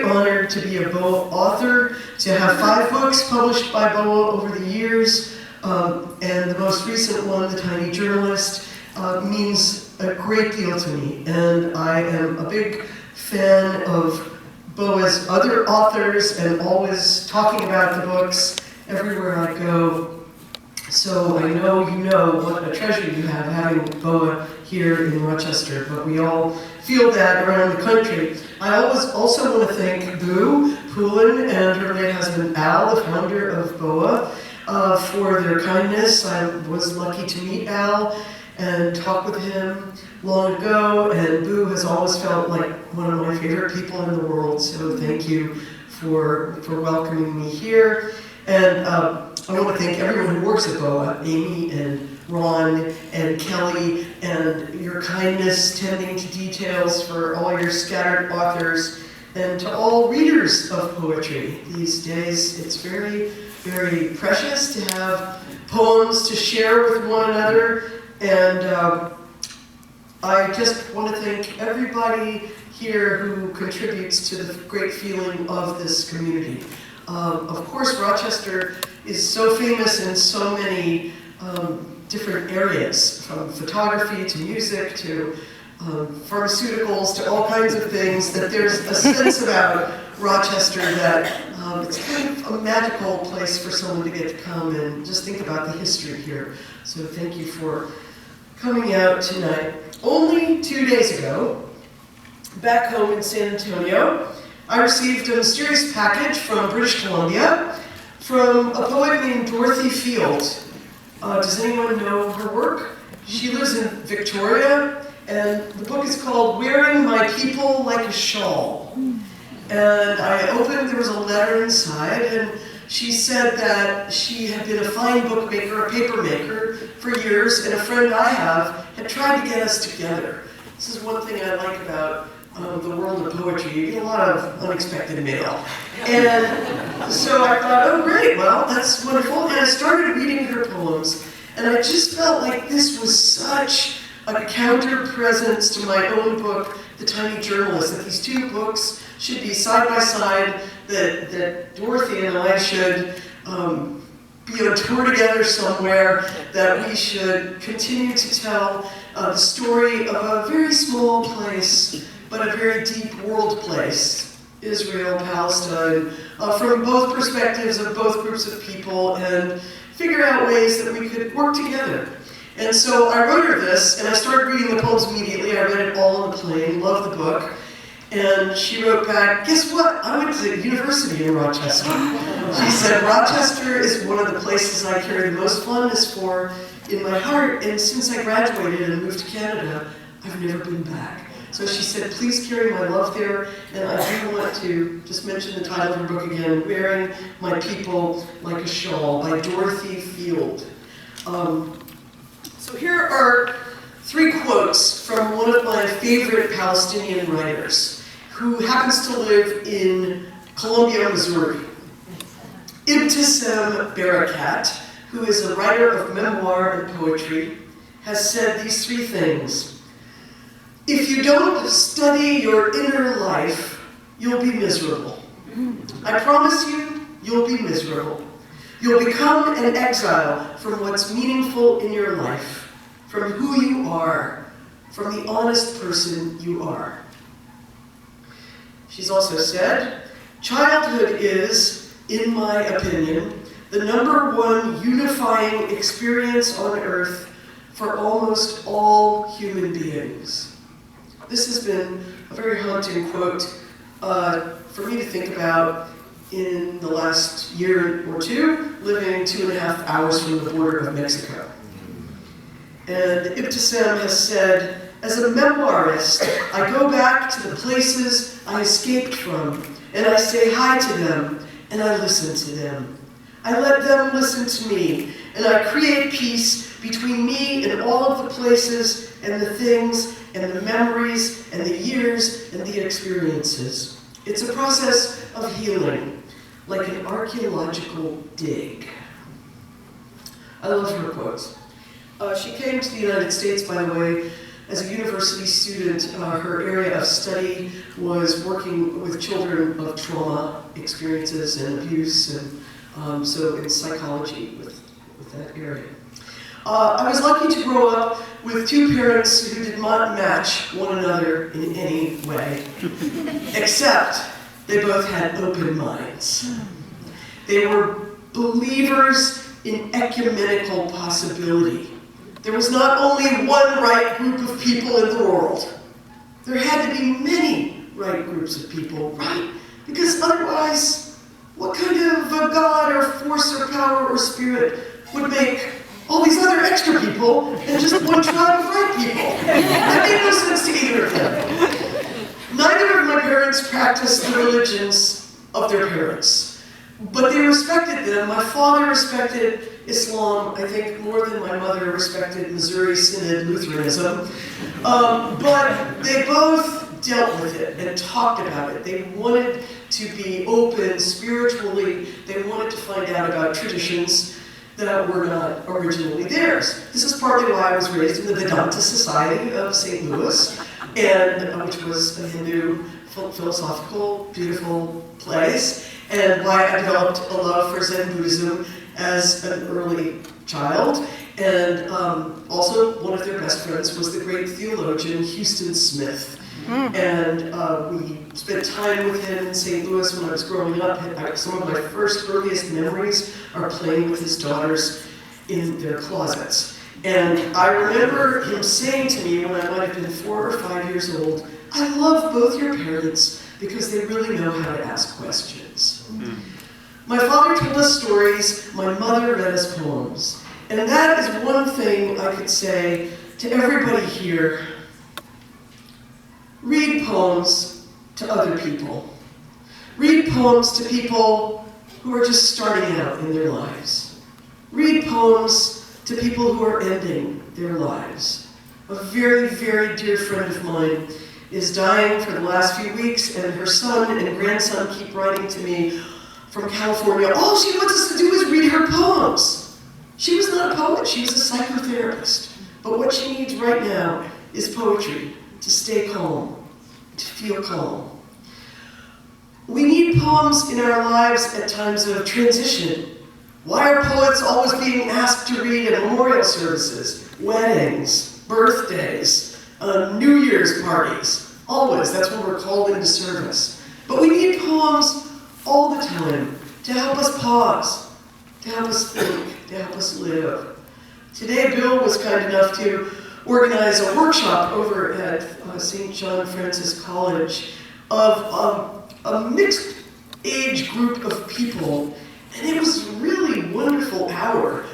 honored to be a BOA author, to have 5 books published by BOA over the years, and the most recent one, The Tiny Journalist, means a great deal to me. And I am a big fan of BOA's other authors and always talking about the books everywhere I go. So I know you know what a treasure you have having BOA here in Rochester, but we all feel that around the country. I also want to thank Boo Poulin and her late husband Al, the founder of BOA, for their kindness. I was lucky to meet Al and talk with him long ago, and Boo has always felt like one of my favorite people in the world, so thank you for welcoming me here. And I want to thank everyone who works at BOA, Amy and Ron and Kelly, and your kindness tending to details for all your scattered authors, and to all readers of poetry these days. It's very, very precious to have poems to share with one another, and I just want to thank everybody here who contributes to the great feeling of this community. Of course, Rochester is so famous in so many different areas, from photography to music to pharmaceuticals to all kinds of things, that there's a sense about Rochester that it's kind of a magical place for someone to get to come and just think about the history here. So thank you for coming out tonight. Only 2 days ago, back home in San Antonio, I received a mysterious package from British Columbia from a poet named Dorothy Field. Does anyone know her work? She lives in Victoria, and the book is called Wearing My People Like a Shawl. And I opened, there was a letter inside, and she said that she had been a fine bookmaker, a paper maker, for years, and a friend I have had tried to get us together. This is one thing I like about the world of poetry. You get a lot of unexpected mail. And so I thought, oh great, well, that's wonderful. And I started reading her poems, and I just felt like this was such a counter-presence to my own book, The Tiny Journalist, that these 2 books should be side by side, that Dorothy and I should be on tour together somewhere, that we should continue to tell the story of a very small place, but a very deep world place, Israel, Palestine, from both perspectives of both groups of people, and figure out ways that we could work together. And so I wrote her this, and I started reading the poems immediately. I read it all on the plane, loved the book. And she wrote back, guess what? I went to university in Rochester. She said, Rochester is one of the places I carry the most fondness for in my heart, and since I graduated and moved to Canada, I've never been back. So she said, please carry my love there, and I do want to just mention the title of her book again, Wearing My People Like a Shawl, by Dorothy Field. So here are 3 quotes from one of my favorite Palestinian writers, who happens to live in Columbia, Missouri. Ibtisam Barakat, who is a writer of memoir and poetry, has said these 3 things. If you don't study your inner life, you'll be miserable. I promise you, you'll be miserable. You'll become an exile from what's meaningful in your life, from who you are, from the honest person you are. She's also said, childhood is, in my opinion, the #1 unifying experience on earth for almost all human beings. This has been a very haunting quote for me to think about in the last year or 2, living 2.5 hours from the border of Mexico. And Ibtisam has said, as a memoirist, I go back to the places I escaped from, and I say hi to them, and I listen to them. I let them listen to me, and I create peace between me and all of the places and the things and the memories and the years and the experiences. It's a process of healing, like an archaeological dig. I love her quotes. She came to the United States, by the way, as a university student, her area of study was working with children of trauma experiences and abuse, and so in psychology with that area. I was lucky to grow up with two parents who did not match one another in any way, except they both had open minds. They were believers in ecumenical possibility. There was not only one right group of people in the world. There had to be many right groups of people, right? Because otherwise, what kind of a God or force or power or spirit would make all these other extra people and just one tribe of right people? That made no sense to either of them. Neither of my parents practiced the religions of their parents, but they respected them. My father respected Islam, I think, more than my mother respected Missouri Synod Lutheranism. But they both dealt with it and talked about it. They wanted to be open spiritually. They wanted to find out about traditions that were not originally theirs. This is partly why I was raised in the Vedanta Society of St. Louis, and which was a Hindu philosophical, beautiful place, and why I developed a love for Zen Buddhism as an early child. And also, one of their best friends was the great theologian Houston Smith. And we spent time with him in St. Louis when I was growing up. Some of my first earliest memories are playing with his daughters in their closets. And I remember him saying to me when I might have been 4 or 5 years old, "I love both your parents because they really know how to ask questions." My father told us stories, my mother read us poems. And that is one thing I could say to everybody here. Read poems to other people. Read poems to people who are just starting out in their lives. Read poems to people who are ending their lives. A very, very dear friend of mine is dying for the last few weeks, and her son and grandson keep writing to me from California. All she wants us to do is read her poems. She was not a poet, she was a psychotherapist. But what she needs right now is poetry to stay calm, to feel calm. We need poems in our lives at times of transition. Why are poets always being asked to read at memorial services, weddings, birthdays, New Year's parties? Always, that's when we're called into service. But we need poems all the time to help us pause, to help us think, to help us live. Today, Bill was kind enough to organize a workshop over at St. John Francis College of a mixed age group of people. And it was a really wonderful hour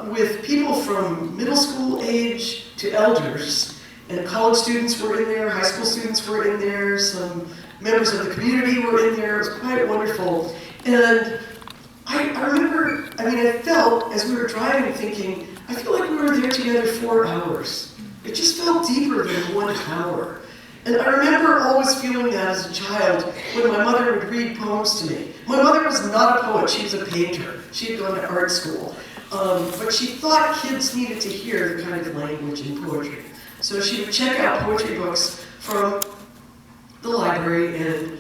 with people from middle school age to elders. And college students were in there, high school students were in there, some members of the community were in there. It was quite wonderful. And I remember, I felt as we were driving thinking, I feel like we were there together 4 hours. It just felt deeper than 1 hour. And I remember always feeling that as a child when my mother would read poems to me. My mother was not a poet, she was a painter. She had gone to art school. But she thought kids needed to hear the kind of language in poetry. So she would check out poetry books from the library and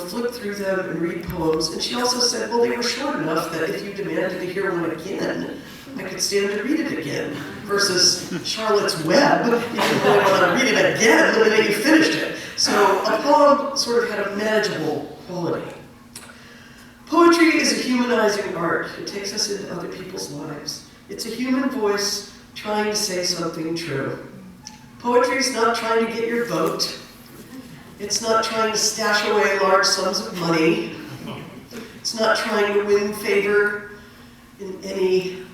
flip through them and read poems. And she also said, well, they were short enough that if you demanded to hear one again, I could stand to read it again. Versus Charlotte's Web, you didn't really want to read it again the minute you finished it. So a poem sort of had a manageable quality. Poetry is a humanizing art. It takes us into other people's lives. It's a human voice trying to say something true. Poetry is not trying to get your vote. It's not trying to stash away large sums of money. It's not trying to win favor in any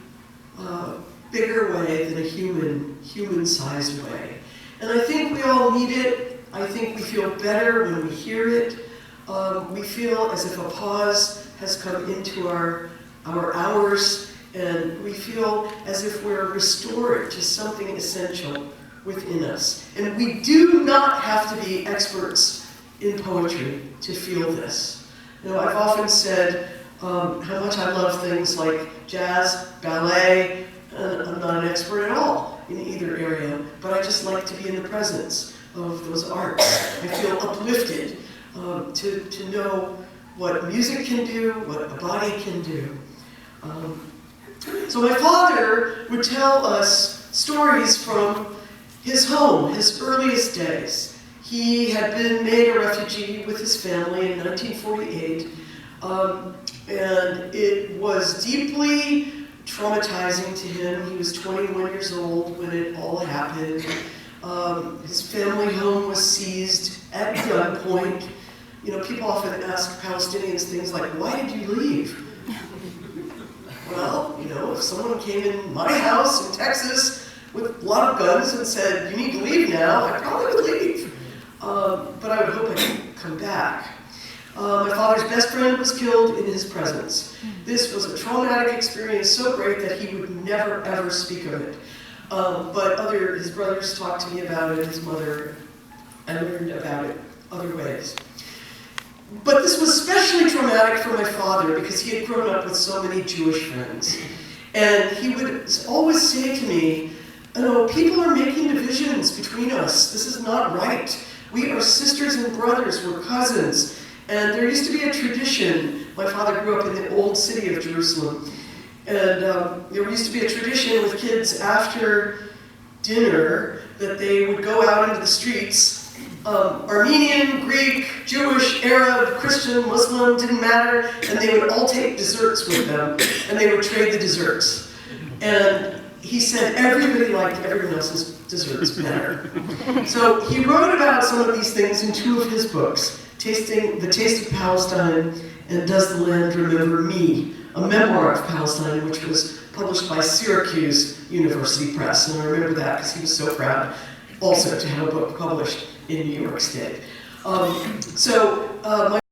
bigger way than a human-sized way. And I think we all need it. I think we feel better when we hear it. We feel as if a pause has come into our hours, and we feel as if we're restored to something essential within us. And we do not have to be experts in poetry to feel this. I've often said how much I love things like jazz, ballet, and I'm not an expert at all in either area, but I just like to be in the presence of those arts. I feel uplifted to know what music can do, what a body can do. So my father would tell us stories from his home, his earliest days. He had been made a refugee with his family in 1948, and it was deeply traumatizing to him. He was 21 years old when it all happened. His family home was seized at gunpoint. You know, people often ask Palestinians things like, why did you leave? Well, you know, if someone came in my house in Texas with a lot of guns and said, you need to leave now, I probably would leave. But I would hope I could come back. My father's best friend was killed in his presence. This was a traumatic experience so great that he would never, ever speak of it. But his brothers talked to me about it, his mother, I learned about it other ways. But this was especially traumatic for my father because he had grown up with so many Jewish friends. And he would always say to me, oh, people are making divisions between us. This is not right. We are sisters and brothers, we're cousins. And there used to be a tradition. My father grew up in the old city of Jerusalem. And there used to be a tradition with kids after dinner that they would go out into the streets. Armenian, Greek, Jewish, Arab, Christian, Muslim, didn't matter. And they would all take desserts with them. And they would trade the desserts. And he said everybody liked everyone else's desserts better. So he wrote about some of these things in two of his books, The Taste of Palestine and Does the Land Remember Me? A memoir of Palestine, which was published by Syracuse University Press. And I remember that because he was so proud also to have a book published in New York State. My